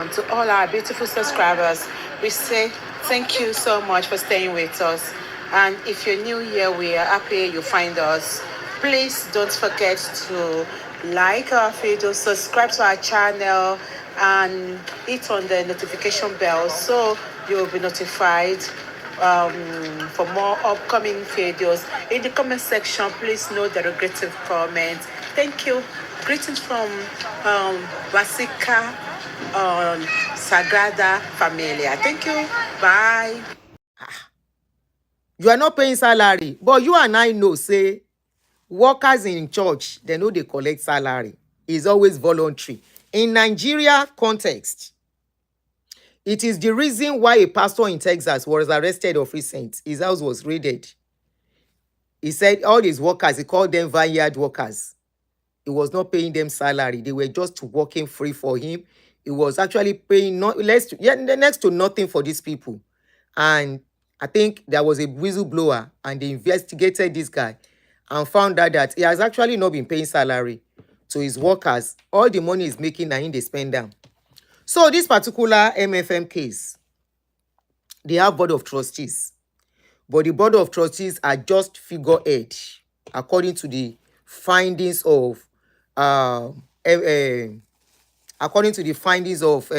To all our beautiful subscribers, we say thank you so much for staying with us. And if you're new here, we are happy you find us. Please don't forget to like our video, subscribe to our channel, and hit on the notification bell so you'll be notified um, for more upcoming videos. In the comment section, please note the regretted comments. Thank you. Greetings from Vasika on Sagrada Familia. Thank you. Bye. You are not paying salary, but you and I know, say, workers in church, they know they collect salary. It's always voluntary. In Nigeria context, it is the reason why a pastor in Texas was arrested of recent. His house was raided. He said all his workers, he called them vineyard workers. He was not paying them salary. They were just working free for him. He was actually paying next to nothing for these people. And I think there was a whistleblower and they investigated this guy and found out that he has actually not been paying salary to his workers. All the money is making and they spend them. So this particular MFM case, they have board of trustees. But the board of trustees are just figurehead according to the findings of according to the findings of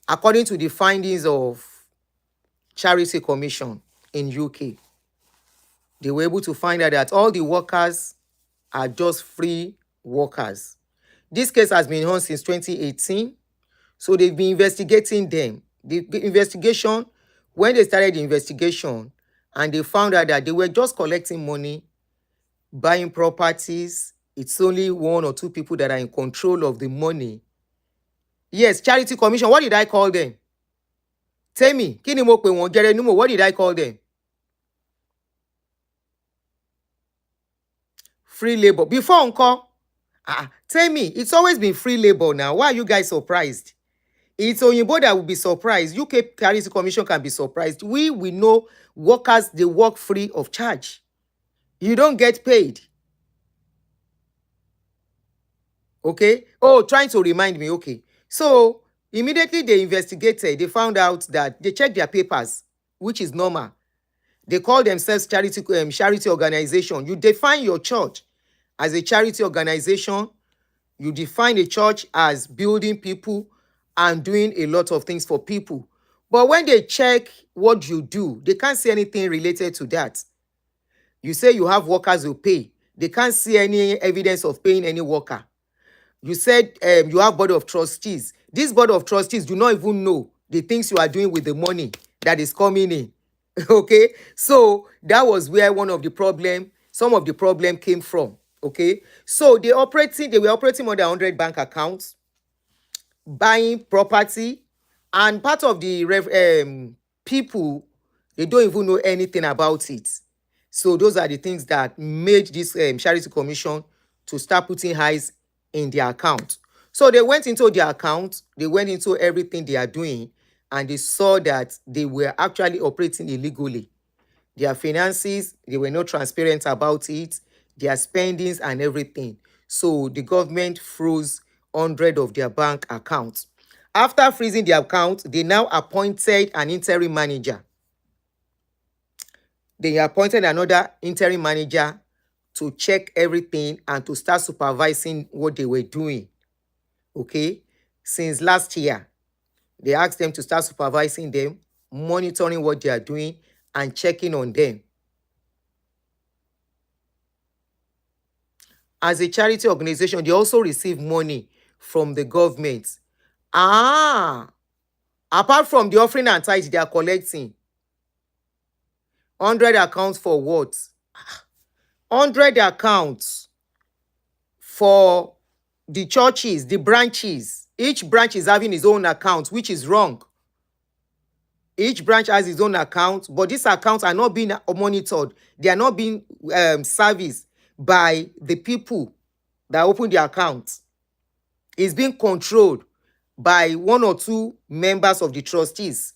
according to the findings of Charity Commission in UK. They were able to find out that all the workers are just free workers. This case has been on since 2018. So they've been investigating them. The investigation, when they started the investigation, and they found out that they were just collecting money, buying properties. It's only one or two people that are in control of the money. Yes, Charity Commission. What did I call them? Tell me. What did I call them? Free labor. Before encore. Tell me. It's always been free labor now. Why are you guys surprised? It's Oyinbo that will be surprised. UK Charity Commission can be surprised. We know workers, they work free of charge. You don't get paid. Okay? Oh, trying to remind me. Okay. So, immediately they investigated. They found out that they checked their papers, which is normal. They call themselves charity organization. You define your church as a charity organization. You define a church as building people and doing a lot of things for people. But when they check what you do, they can't see anything related to that. You say you have workers who pay. They can't see any evidence of paying any worker. You said you have board of trustees. This board of trustees do not even know the things you are doing with the money that is coming in. Okay? So that was where some of the problem came from. Okay? So they were operating more than 100 bank accounts, buying property, and part of the people, they don't even know anything about it. So those are the things that made this Charity Commission to start putting eyes in their account. So they went into their account, they went into everything they are doing, and they saw that they were actually operating illegally. Their finances, they were not transparent about it, their spendings and everything. So the government froze 100 of their bank accounts. After freezing the account, they now appointed an interim manager. They appointed another interim manager to check everything and to start supervising what they were doing. Okay? Since last year, they asked them to start supervising them, monitoring what they are doing, and checking on them. As a charity organization, they also receive money from the government. Apart from the offering and tithe they are collecting, 100 accounts for what? 100 accounts for the churches, the branches. Each branch is having its own account, which is wrong. Each branch has its own account, but these accounts are not being monitored. They are not being serviced by the people that open the accounts. It's being controlled by one or two members of the trustees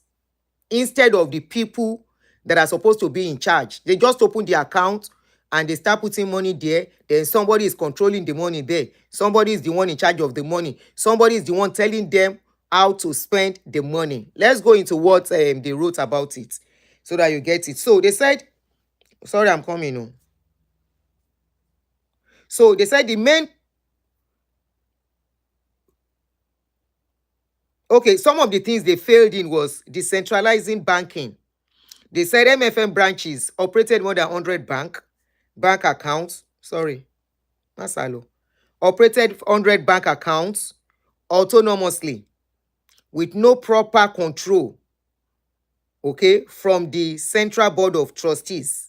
instead of the people that are supposed to be in charge. They just open the account and they start putting money there, then somebody is controlling the money there. Somebody is the one in charge of the money. Somebody is the one telling them how to spend the money. Let's go into what they wrote about it so that you get it. So they said, sorry, I'm coming on. So they said the main, okay, some of the things they failed in was decentralizing banking. They said MFM branches operated more than 100 bank accounts. Sorry, Masalo. Operated 100 bank accounts autonomously with no proper control, okay, from the Central Board of Trustees.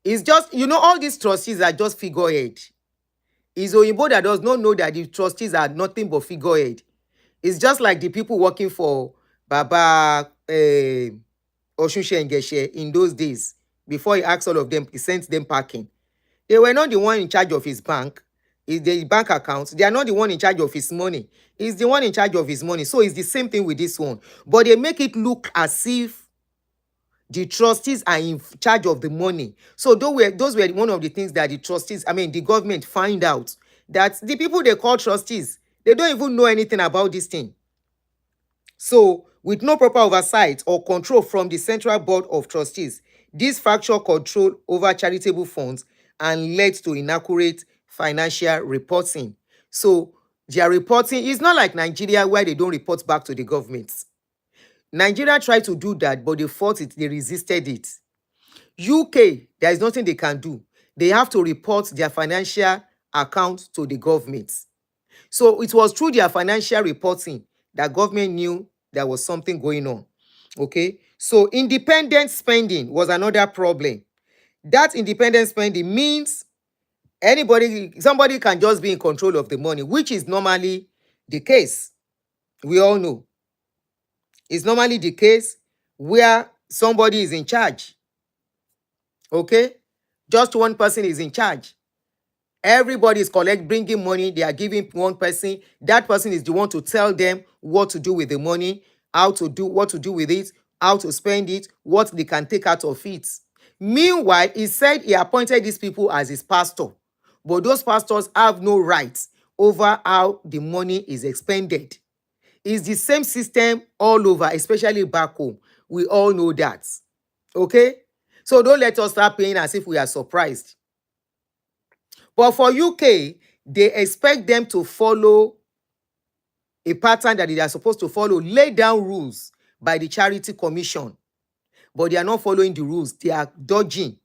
It's just, all these trustees are just figurehead. It's Oyinbo that does not know that the trustees are nothing but figurehead. It's just like the people working for Baba Oshun Ngeshe in those days. Before he asked all of them, he sent them packing. They were not the one in charge of his bank. It's the bank account. They are not the one in charge of his money. He's the one in charge of his money. So it's the same thing with this one. But they make it look as if the trustees are in charge of the money. So those were one of the things that the trustees, the government find out, that the people they call trustees, they don't even know anything about this thing. So with no proper oversight or control from the Central Board of Trustees, this fractured control over charitable funds and led to inaccurate financial reporting. So their reporting is not like Nigeria, where they don't report back to the government. Nigeria tried to do that, but they fought it, they resisted it. UK, there is nothing they can do. They have to report their financial account to the government. So it was through their financial reporting that government knew there was something going on. Okay, so independent spending was another problem. That independent spending means somebody can just be in control of the money, which is normally the case. We all know it's normally the case where somebody is in charge. Okay, just one person is in charge. Everybody is bringing money. They are giving one person. That person is the one to tell them what to do with the money, what to do with it, how to spend it, what they can take out of it. Meanwhile, he said he appointed these people as his pastor, but those pastors have no rights over how the money is expended. It's the same system all over, especially back home. We all know that. Okay? So don't let us start paying as if we are surprised. But for UK, they expect them to follow a pattern that they are supposed to follow, lay down rules by the Charity Commission. But they are not following the rules. They are dodging.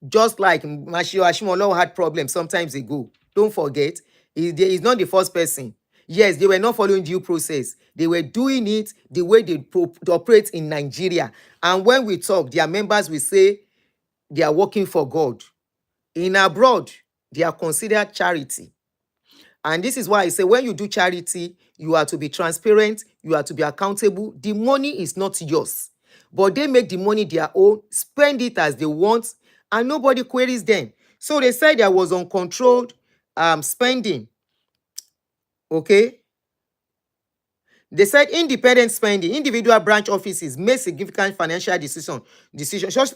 Just like Mashio Ashimolo had problems sometimes ago. Don't forget, he's not the first person. Yes, they were not following due process. They were doing it the way they operate in Nigeria. And when we talk, their members will say they are working for God. In abroad, they are considered charity. And this is why I say when you do charity, you are to be transparent, you are to be accountable. The money is not yours, but they make the money their own, spend it as they want, and nobody queries them. So they said there was uncontrolled spending. Okay. They said independent spending, individual branch offices make significant financial decisions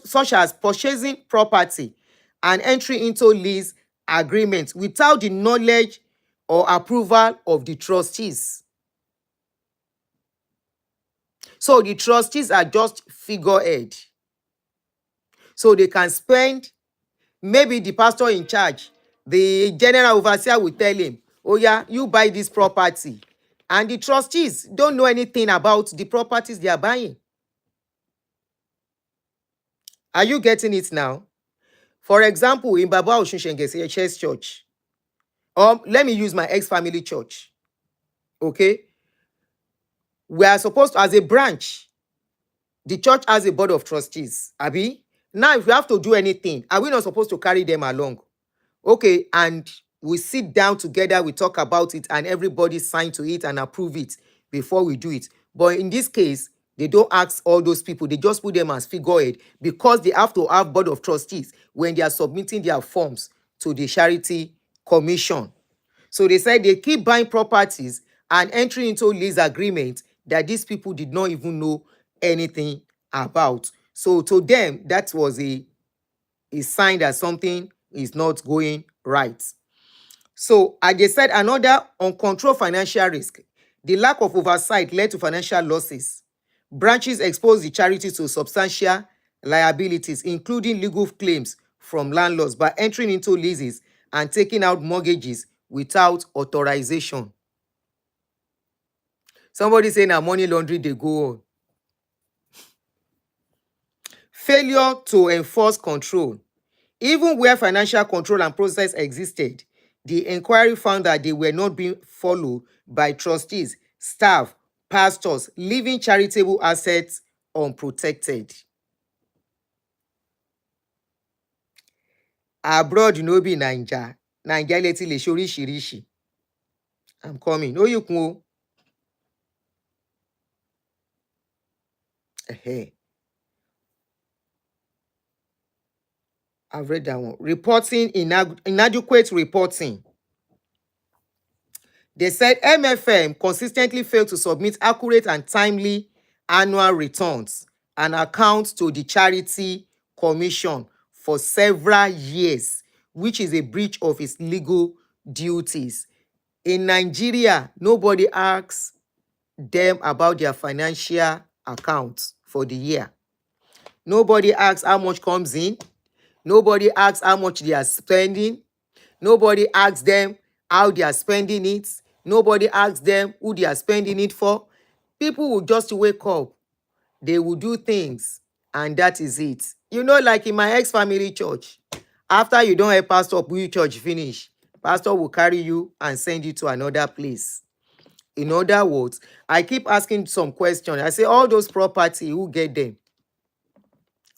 such as purchasing property and entry into lease agreements without the knowledge or approval of the trustees. So the trustees are just figurehead. So they can spend, maybe the pastor in charge, the general overseer will tell him, oh yeah, you buy this property. And the trustees don't know anything about the properties they are buying. Are you getting it now? For example, in Baba Oshun Church, let me use my ex-family church. Okay? We are supposed to, as a branch, the church has a board of trustees. Abi? Now, if we have to do anything, are we not supposed to carry them along? Okay, and we sit down together, we talk about it, and everybody sign to it and approve it before we do it. But in this case, they don't ask all those people. They just put them as figurehead because they have to have board of trustees when they are submitting their forms to the Charity Commission. So they said they keep buying properties and entering into lease agreements that these people did not even know anything about. So to them, that was a is sign that something is not going right. So, as they said, another uncontrolled financial risk. The lack of oversight led to financial losses. Branches exposed the charity to substantial liabilities, including legal claims from landlords by entering into leases and taking out mortgages without authorization. Somebody saying na money laundry dey go on. Failure to enforce control. Even where financial control and process existed, the inquiry found that they were not being followed by trustees, staff, pastors, leaving charitable assets unprotected. Abroad no be Naija. Naija leti lè ṣe oríṣiríṣi. I'm coming. Oyukun o. Ẹhẹ́. I've read that one. Reporting, inadequate reporting. They said MFM consistently failed to submit accurate and timely annual returns and accounts to the Charity Commission for several years, which is a breach of its legal duties. In Nigeria, nobody asks them about their financial accounts for the year. Nobody asks how much comes in. Nobody asks how much they are spending. Nobody asks them how they are spending it. Nobody asks them who they are spending it for. People will just wake up. They will do things, and that is it. You know, like in my ex-family church, after you don't help pastor build church finish, pastor will carry you and send you to another place. In other words, I keep asking some questions. I say, all those property, who get them?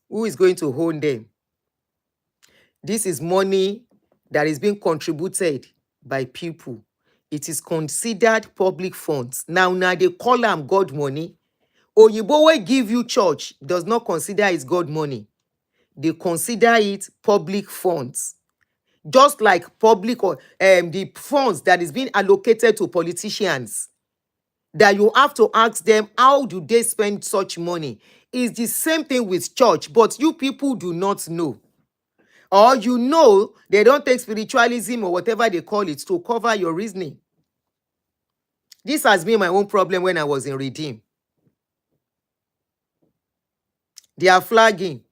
Who is going to own them? This is money that is being contributed by people. It is considered public funds. Now they call them God money. Oyibo wey give you church does not consider it God money. They consider it public funds. Just like public or the funds that is being allocated to politicians, that you have to ask them, how do they spend such money? It's the same thing with church, but you people do not know. Or you know, they don't take spiritualism or whatever they call it to cover your reasoning. This has been my own problem when I was in Redeem. They are flagging.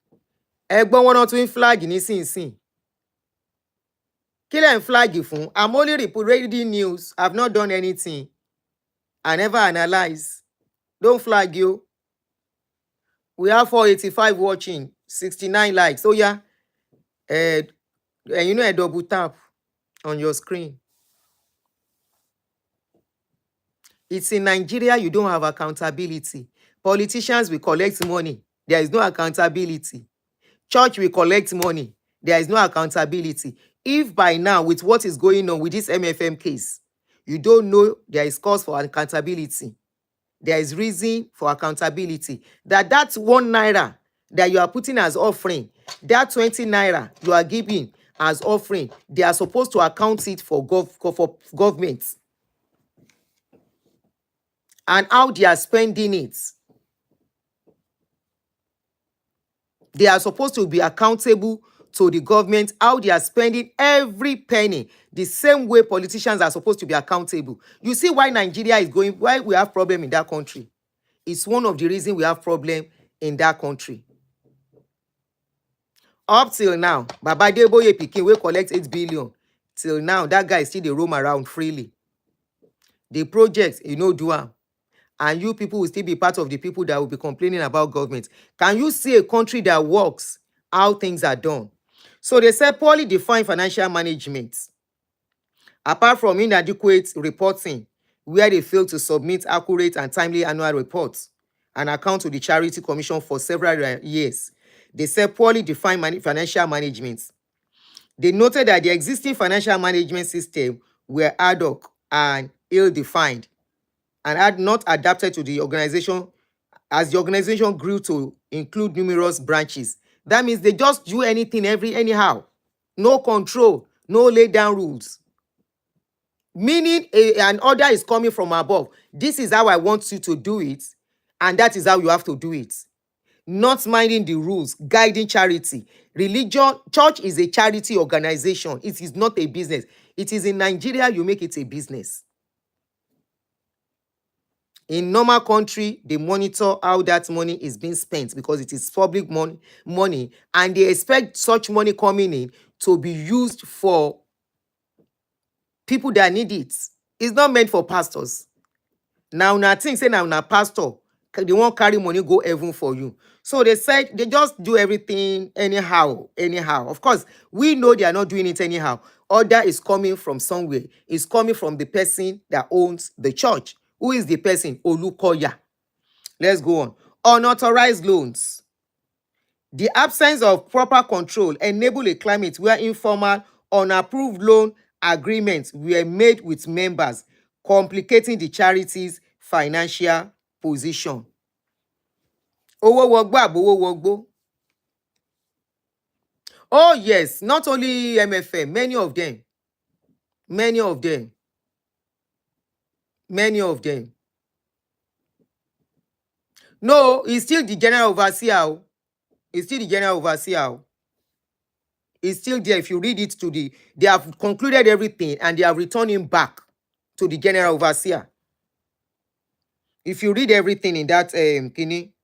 Ẹgbọ́n wọn náà tún ń flag nísinsìnyí. Kí lẹ̀ ń flag fún? I'm only reading news. I've not done anything. I never analyze. Don't flag you. We have 485 watching, 69 likes. Oh yeah. And you know, a double tap on your screen. It's in Nigeria, you don't have accountability. Politicians will collect money. There is no accountability. Church will collect money. There is no accountability. If by now, with what is going on with this MFM case, you don't know there is cause for accountability, there is reason for accountability, that 1 naira that you are putting as offering, that 20 naira you are giving as offering, they are supposed to account it for government and how they are spending it. They are supposed to be accountable to the government, how they are spending every penny, the same way politicians are supposed to be accountable. You see why Nigeria is going, why we have problem in that country. It's one of the reasons we have problem in that country. Up till now, Baba Deboye Pikin will collect 8 billion. Till now, that guy still dey roam around freely. The project, you know, do am. And you people will still be part of the people that will be complaining about government. Can you see a country that works, how things are done? So they say poorly defined financial management. Apart from inadequate reporting, where they fail to submit accurate and timely annual reports and account to the Charity Commission for several years, they say poorly defined financial management. They noted that the existing financial management system were ad hoc and ill-defined and had not adapted to the organization as the organization grew to include numerous branches. That means they just do anything anyhow. No control, no laid down rules. Meaning an order is coming from above. This is how I want you to do it, and that is how you have to do it. not minding the rules, guiding charity. Religion, church is a charity organization. It is not a business. It is in Nigeria, you make it a business. In normal country, they monitor how that money is being spent because it is public money, and they expect such money coming in to be used for people that need it. It's not meant for pastors. Now, una think say now una pastor, they won't carry money go heaven for you. So they said they just do everything anyhow. Of course, we know they are not doing it anyhow. Order is coming from somewhere. It's coming from the person that owns the church. Who is the person? Olukoya. Let's go on. Unauthorized loans. The absence of proper control enable a climate where informal, unapproved loan agreements were made with members, complicating the charity's financial position. Owó wọgbó àbówó wọgbó. Oh yes, not only MFM, many of them. Many of them. No, he's still the general overseer. He's still the general overseer. It's still there. If you read it they have concluded everything and they are returning back to the general overseer. If you read everything in that Kini.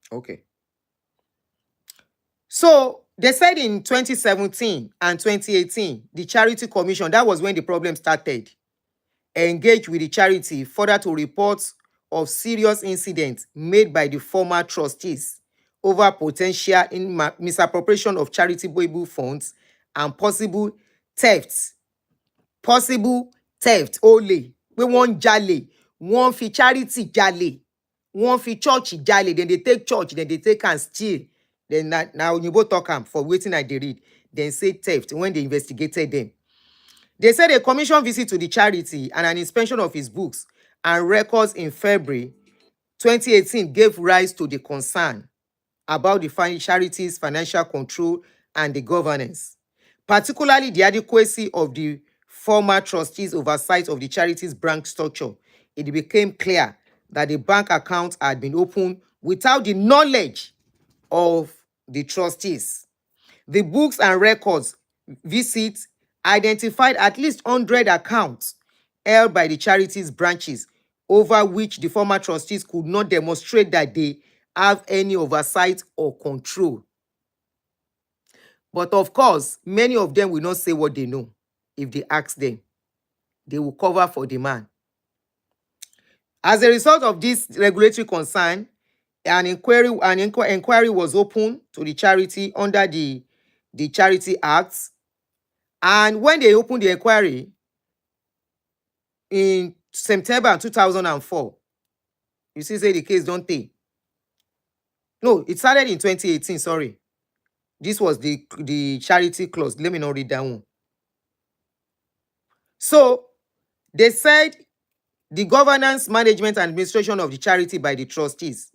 Okay. So they said in 2017 and 2018, the Charity Commission, that was when the problem started, engaged with the charity further to reports of serious incidents made by the former trustees over potential misappropriation of charitable funds and possible thefts. Only we want jale, one fi charity jale, one fi church jale, then they take church, then they take and steal. Then now you both talk am for waiting I dey read. Then say theft when they investigated them. They said a commission visit to the charity and an inspection of his books and records in February 2018 gave rise to the concern about the charity's financial control and the governance, particularly the adequacy of the former trustees' oversight of the charity's bank structure. It became clear that the bank accounts had been opened without the knowledge of the trustees. The books and records visits identified at least 100 accounts held by the charity's branches over which the former trustees could not demonstrate that they have any oversight or control. But of course, many of them will not say what they know. If they ask them, they will cover for the man. As a result of this regulatory concern, an inquiry was opened to the charity under the Charity Act. And when they opened the inquiry in September 2004, you see, say the case don't take. No, it started in 2018, sorry. This was the charity clause. Let me not read that one. So, they said the governance, management, and administration of the charity by the trustees.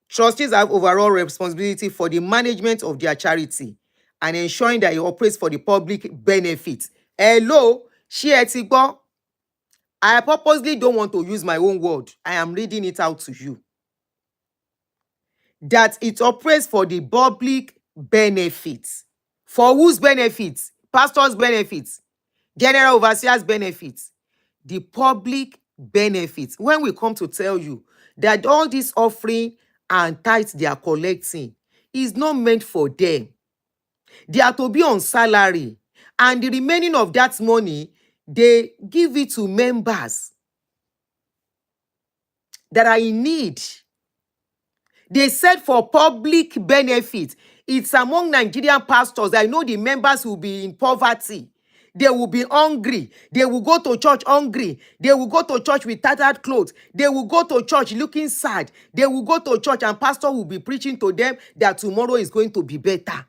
Trustees have overall responsibility for the management of their charity and ensuring that it operates for the public benefit. Hello, share ti gbọ́. I purposely don't want to use my own word. I am reading it out to you. That it operates for the public benefits. For whose benefits? Pastors' benefits. General overseers' benefits. The public benefits. When we come to tell you that all this offering and tithes they are collecting is not meant for them. They are to be on salary. And the remaining of that money, they give it to members that are in need. They said for public benefit. It's among Nigerian pastors. I know the members will be in poverty. They will be hungry. They will go to church hungry. They will go to church with tattered clothes. They will go to church looking sad. They will go to church and pastor will be preaching to them that tomorrow is going to be better.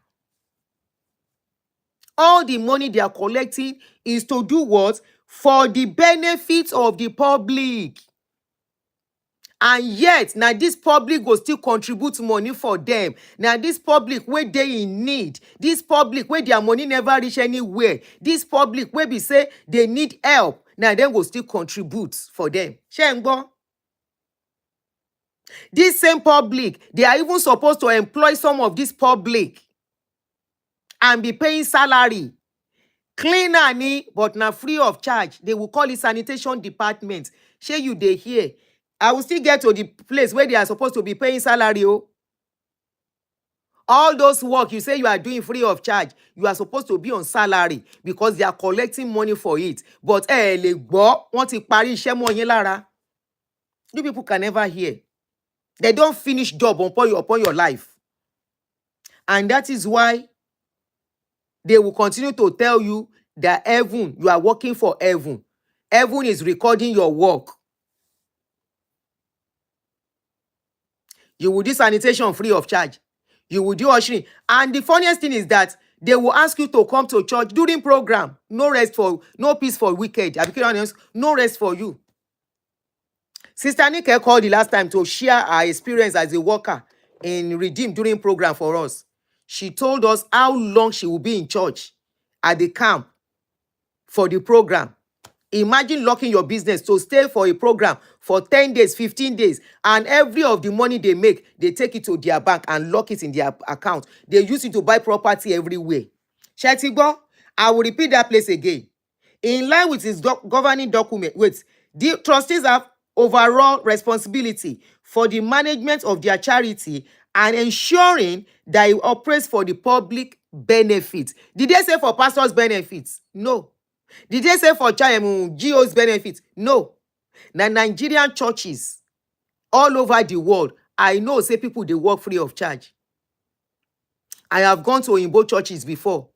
All the money they are collecting is to do what? For the benefit of the public. And yet, now this public will still contribute money for them. Now this public where they in need. This public where their money never reach anywhere. This public where we say they need help. Now dem go still contribute for them. Shey n gbọ́? This same public, they are even supposed to employ some of this public and be paying salary. Cleaner ni, but na free of charge. They will call it sanitation department. Shey you dey hear? I will still get to the place where they are supposed to be paying salary. Oh. All those work you say you are doing free of charge, you are supposed to be on salary because they are collecting money for it. But lè gbọ́, wọ́n ti parí iṣẹ́ mọ́ yín lára. You people can never hear. They don't finish job upon your life. And that is why they will continue to tell you that heaven, you are working for heaven. Heaven is recording your work. You will do sanitation free of charge. You will do ushering. And the funniest thing is that they will ask you to come to church during program. No peace for wicked. No rest for you. Sister Nike called the last time to share her experience as a worker in Redeem during program for us. She told us how long she will be in church at the camp for the program. Imagine locking your business to stay for a program for 10 days, 15 days, and every of the money they make, they take it to their bank and lock it in their account. They use it to buy property everywhere. Shetibo, I will repeat that place again. In line with its governing document, the trustees have overall responsibility for the management of their charity and ensuring that it operates for the public benefit. Did they say for pastors' benefits? No. Did they say for GO's benefits? No. Now, Nigerian churches all over the world, I know say people, they work free of charge. I have gone to Oyinbo churches before.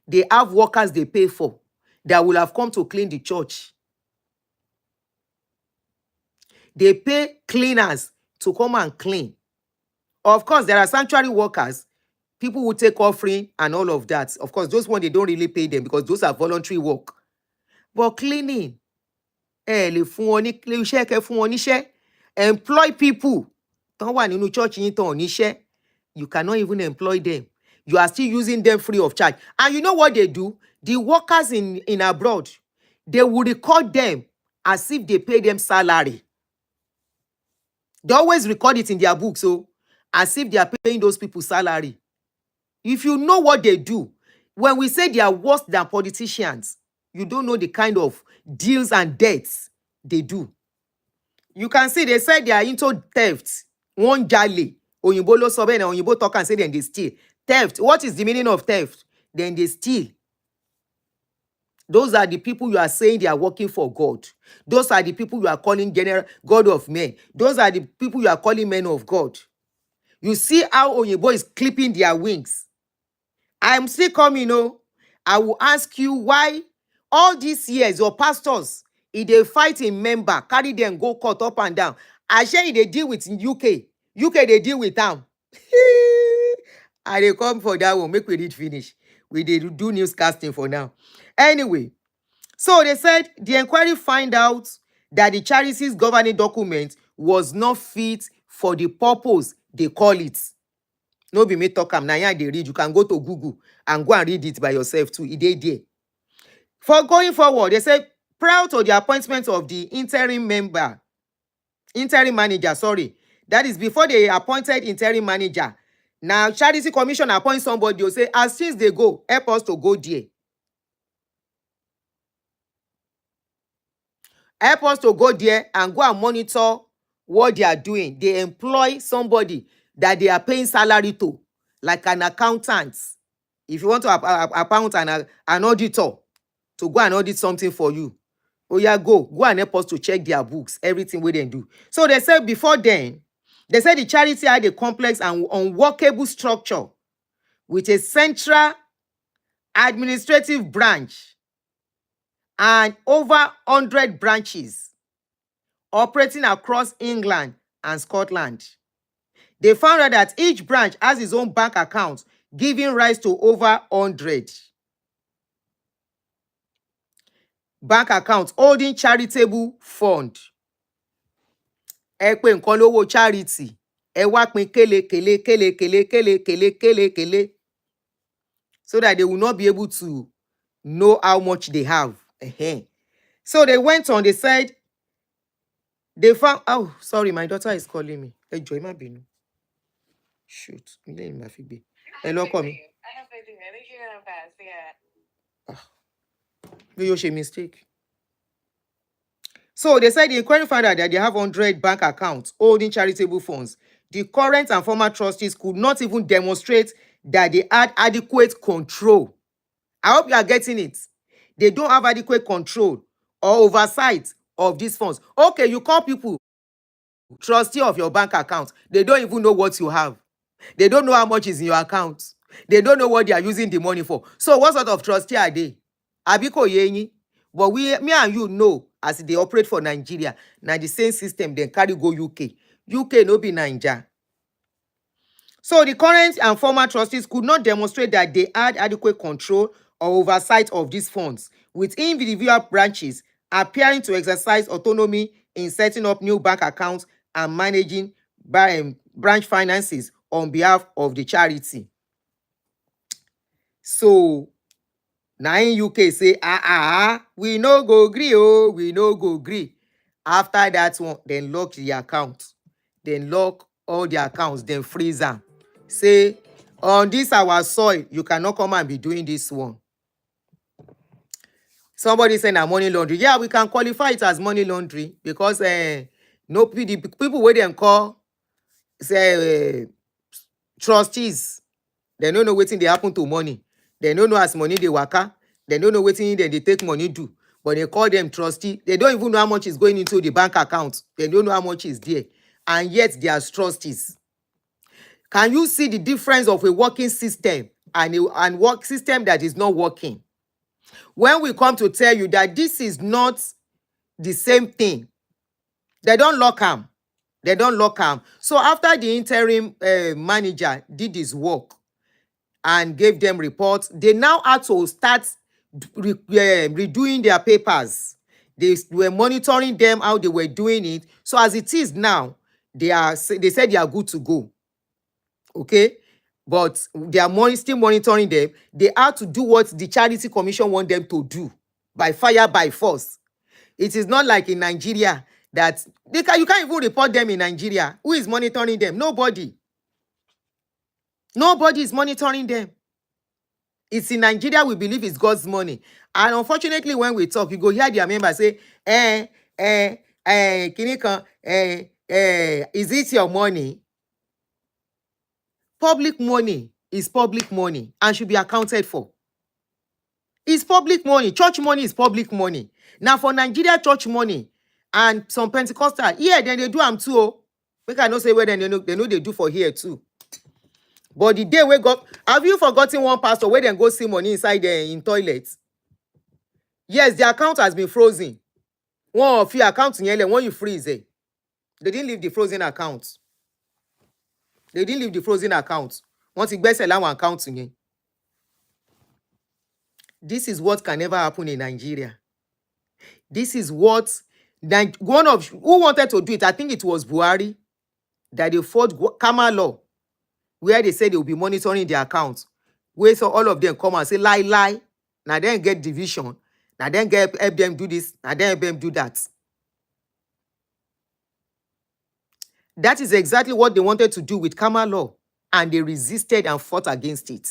They have workers they pay for that will have come to clean the church. They pay cleaners to come and clean. Of course, there are sanctuary workers. People who take offering and all of that. Of course, those ones, they don't really pay them because those are voluntary work. But cleaning, lè fún wọn ní iṣẹ́, kẹ́ fún wọn níṣẹ́. Employ people. Tán wà nínú church yín tán níṣẹ́. You cannot even employ them. You are still using them free of charge. And you know what they do? The workers in abroad, they will record them as if they pay them salary. They always record it in their books, so as if they are paying those people salary. If you know what they do, when we say they are worse than politicians, you don't know the kind of deals and debts they do. You can see they said they are into theft. One jale. Oyinbo lo sọ bẹ́ẹ̀ na Oyinbo talk and say then they steal. Theft. What is the meaning of theft? Then they steal. Those are the people you are saying they are working for God. Those are the people you are calling general God of men. Those are the people you are calling men of God. You see how Oyinbo is clipping their wings. I'm still coming, I will ask you why all these years your pastors, if they fight in member, carry them, go court up and down. I share they deal with in UK. UK, they deal with them. I they come for that one. Make we read finish. We did do newscasting for now. Anyway, so they said the inquiry find out that the charity's governing document was not fit for the purpose they call it. No be me talk am, na yan they read. You can go to Google and go and read it by yourself too. It dey there. For going forward, they said prior to the appointment of the interim manager, that is before they appointed interim manager. Now, charity commission appoint somebody, you say, as since they go, help us to go there. Help us to go there and go and monitor what they are doing. They employ somebody that they are paying salary to, like an accountant. If you want to appoint an auditor to go and audit something for you, oh yeah, go and help us to check their books, everything we then do. So they said before then, they said the charity had a complex and unworkable structure with a central administrative branch and over 100 branches operating across England and Scotland. They found out that each branch has its own bank account, giving rise to over 100 bank accounts holding charitable fund. Ẹ pé nǹkan lówó charity. Ẹ wá pín kele. So that they will not be able to know how much they have. So they went on, they said, they found, oh, sorry, my daughter is calling me. Ẹ jọ̀ọ́, ẹ má bínú. Shoot. Ilé ìmọ̀ àfi gbé. Hello, call me. I have faith in you. I think you're gonna pass, yeah. You should mistake. So they said the inquiry found out that they have 100 bank accounts holding charitable funds. The current and former trustees could not even demonstrate that they had adequate control. I hope you are getting it. They don't have adequate control or oversight of these funds. Okay, you call people trustee of your bank account. They don't even know what you have. They don't know how much is in your account. They don't know what they are using the money for. So what sort of trustee are they? Abiko yenyi. But me and you know, as they operate for Nigeria, now the same system, then carry go UK. UK no be Nigeria. So the current and former trustees could not demonstrate that they had adequate control or oversight of these funds, with individual branches appearing to exercise autonomy in setting up new bank accounts and managing branch finances on behalf of the charity. So now in UK say, we no go gree, oh, we no go gree. After that one, then lock the account. Then lock all the accounts, then freeze them. Say, on this our soil, you cannot come and be doing this one. Somebody saying money laundry. Yeah, we can qualify it as money laundry because no the people where them call say trustees, they don't know wetin dey happen to money. They don't know as money dey waka. They don't know wetin they take money do. But they call them trustee. They don't even know how much is going into the bank account. They don't know how much is there. And yet they are trustees. Can you see the difference of a working system and work system that is not working? When we come to tell you that this is not the same thing, they don't lock them. They don't lock them. So after the interim manager did his work and gave them reports, they now had to start redoing their papers. They were monitoring them, how they were doing it. So as it is now, they said they are good to go. Okay? But they are still monitoring them. They have to do what the Charity Commission want them to do, by fire, by force. It is not like in Nigeria that you can't even report them in Nigeria. Who is monitoring them? Nobody. Nobody is monitoring them. It's in Nigeria, we believe it's God's money. And unfortunately, when we talk, you go hear their members say, is it your money? Public money is public money and should be accounted for. It's public money. Church money is public money. Now for Nigeria, church money and some Pentecostal, yeah, then they do them too. Oh. We cannot say where they know they do for here too. But the day we got, have you forgotten one pastor where they go see money inside there in toilets? Yes, the account has been frozen. One of your accounts when you freeze it. They didn't leave the frozen account. They didn't leave the frozen account. Once it gets allow account again. This is what can never happen in Nigeria. This is what one of who wanted to do it. I think it was Buhari that they fought Kama law, where they said they will be monitoring their accounts. Where so all of them come and say lie. Now then get division. Now then help them do this. Now then help them do that. That is exactly what they wanted to do with Kama law, and they resisted and fought against it.